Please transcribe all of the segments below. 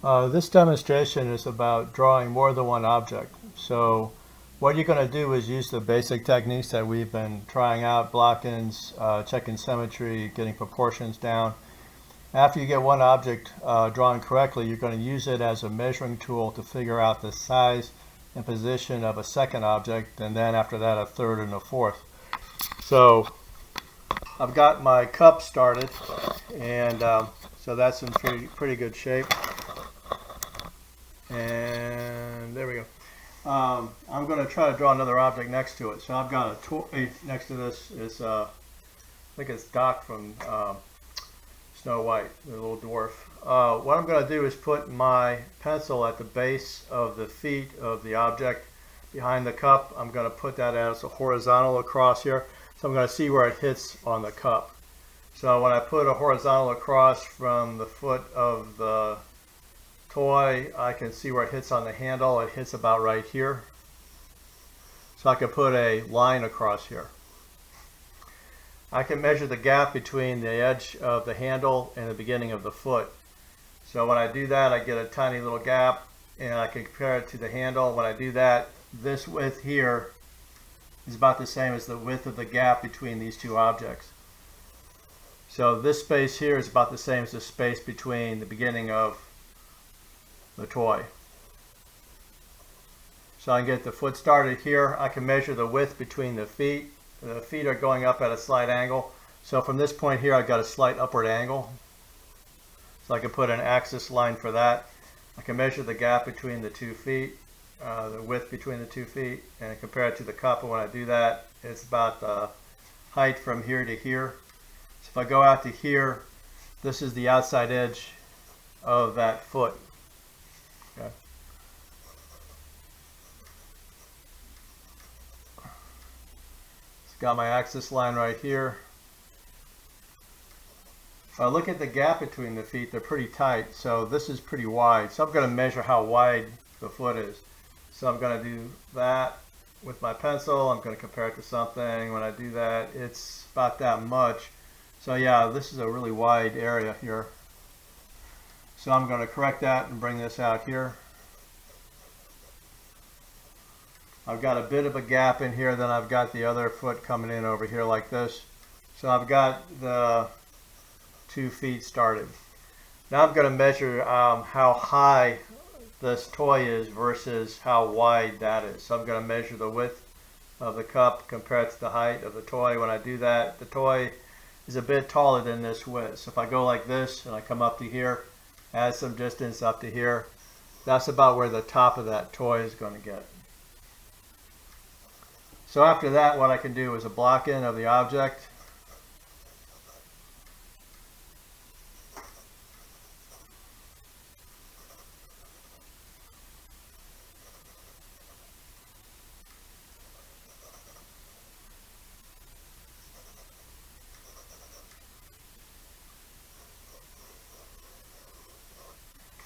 This demonstration is about drawing more than one object. So what you're going to do is use the basic techniques that we've been trying out, block-ins, checking symmetry, getting proportions down. After you get one object drawn correctly, you're going to use it as a measuring tool to figure out the size and position of a second object, and then after that a third and a fourth. So I've got my cup started, and so that's in pretty good shape. And there we go. I'm going to try to draw another object next to it. So I've got a toy next to this. Is I think it's Doc from Snow White, the little dwarf. What I'm going to do is put my pencil at the base of the feet of the object behind the cup. I'm going to put that as a horizontal across here. So I'm going to see where it hits on the cup. So when I put a horizontal across from the foot of the toy, I can see where it hits on the handle. It hits about right here. So I can put a line across here. I can measure the gap between the edge of the handle and the beginning of the foot. So when I do that, I get a tiny little gap, and I can compare it to the handle. When I do that, this width here is about the same as the width of the gap between these two objects. So this space here is about the same as the space between the beginning of the toy. So I can get the foot started here. I can measure the width between the feet. The feet are going up at a slight angle. So from this point here, I've got a slight upward angle. So I can put an axis line for that. I can measure the gap between the 2 feet, the width between the 2 feet, and compare it to the cup. And when I do that, it's about the height from here to here. So if I go out to here, this is the outside edge of that foot. Okay. Got my axis line right here. If I look at the gap between the feet, they're pretty tight, so this is pretty wide. So I'm going to measure how wide the foot is. So I'm going to do that with my pencil. I'm going to compare it to something. When I do that, it's about that much. So yeah, this is a really wide area here. So I'm going to correct that and bring this out here. I've got a bit of a gap in here, then I've got the other foot coming in over here like this. So I've got the 2 feet started. Now I'm going to measure how high this toy is versus how wide that is. So I'm going to measure the width of the cup compared to the height of the toy. When I do that, the toy is a bit taller than this width. So if I go like this and I come up to here, add some distance up to here, that's about where the top of that toy is going to get. So after that, what I can do is a block in of the object.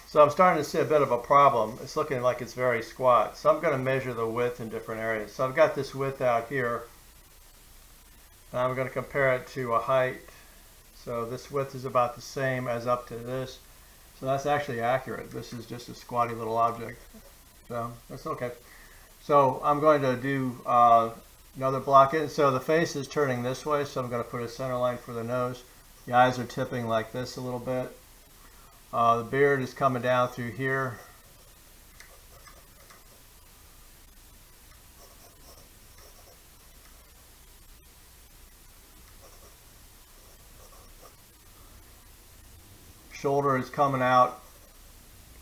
So I'm starting to see a bit of a problem. It's looking like it's very squat. So I'm going to measure the width in different areas. So I've got this width out here. And I'm going to compare it to a height. So this width is about the same as up to this. So that's actually accurate. This is just a squatty little object. So that's okay. So I'm going to do another block in. So the face is turning this way. So I'm going to put a center line for the nose. The eyes are tipping like this a little bit. The beard is coming down through here. Shoulder is coming out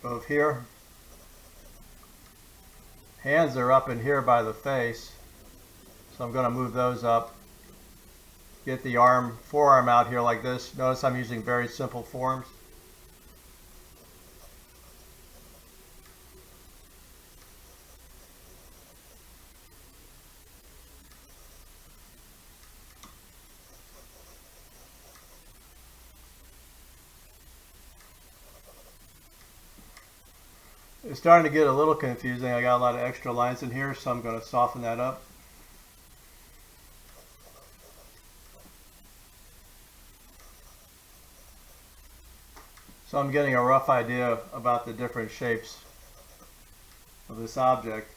of here. Hands are up in here by the face. So I'm going to move those up. Get the forearm out here like this. Notice I'm using very simple forms. It's starting to get a little confusing. I got a lot of extra lines in here, so I'm going to soften that up. So I'm getting a rough idea about the different shapes of this object.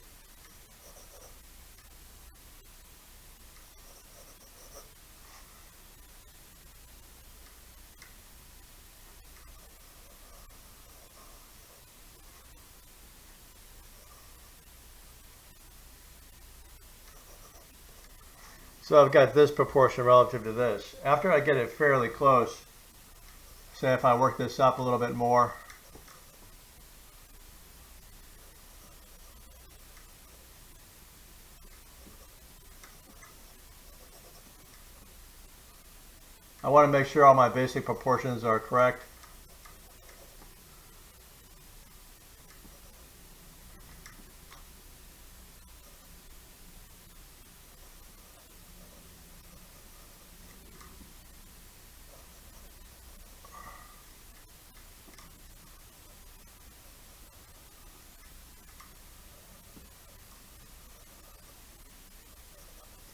So I've got this proportion relative to this. After I get it fairly close, say if I work this up a little bit more, I want to make sure all my basic proportions are correct.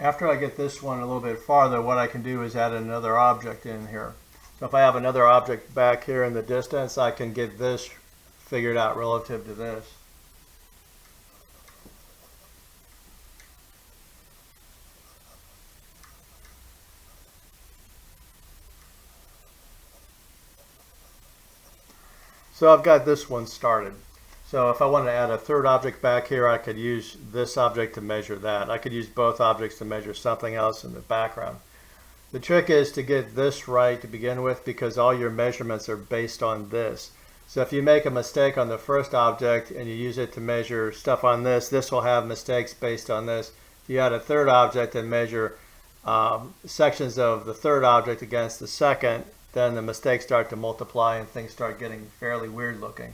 After I get this one a little bit farther, what I can do is add another object in here. So if I have another object back here in the distance, I can get this figured out relative to this. So I've got this one started. So if I wanted to add a third object back here, I could use this object to measure that. I could use both objects to measure something else in the background. The trick is to get this right to begin with, because all your measurements are based on this. So if you make a mistake on the first object and you use it to measure stuff on this, this will have mistakes based on this. If you add a third object and measure sections of the third object against the second, then the mistakes start to multiply and things start getting fairly weird looking.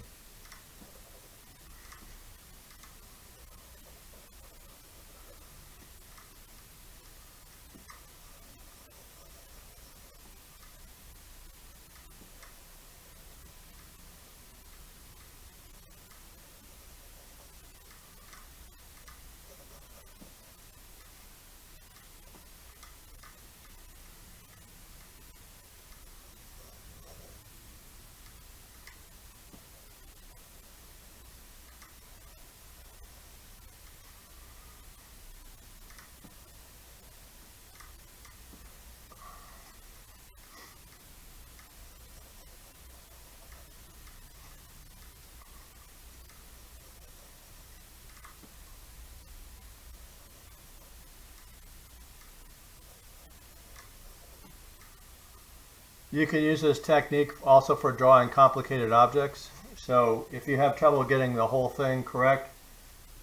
You can use this technique also for drawing complicated objects. So if you have trouble getting the whole thing correct,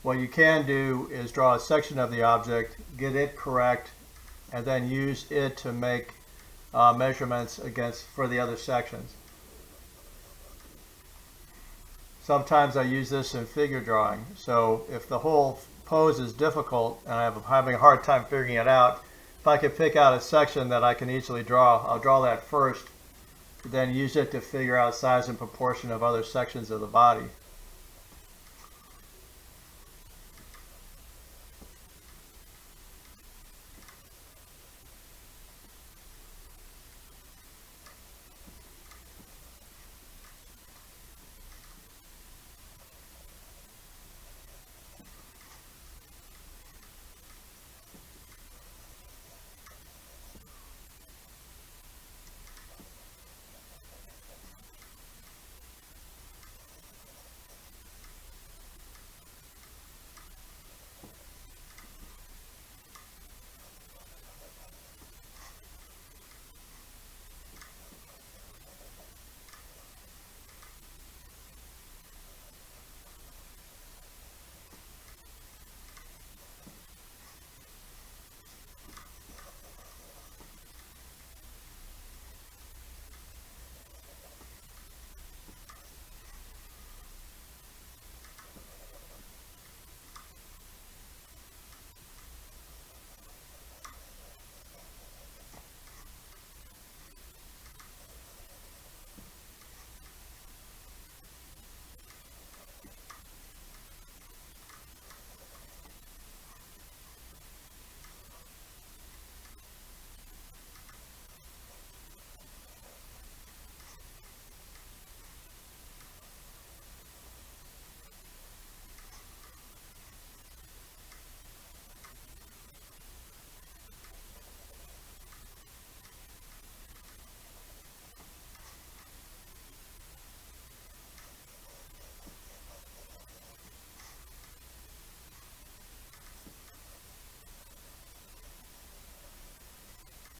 what you can do is draw a section of the object, get it correct, and then use it to make measurements for the other sections. Sometimes I use this in figure drawing. So if the whole pose is difficult and I'm having a hard time figuring it out, if I can pick out a section that I can easily draw, I'll draw that first, then use it to figure out size and proportion of other sections of the body.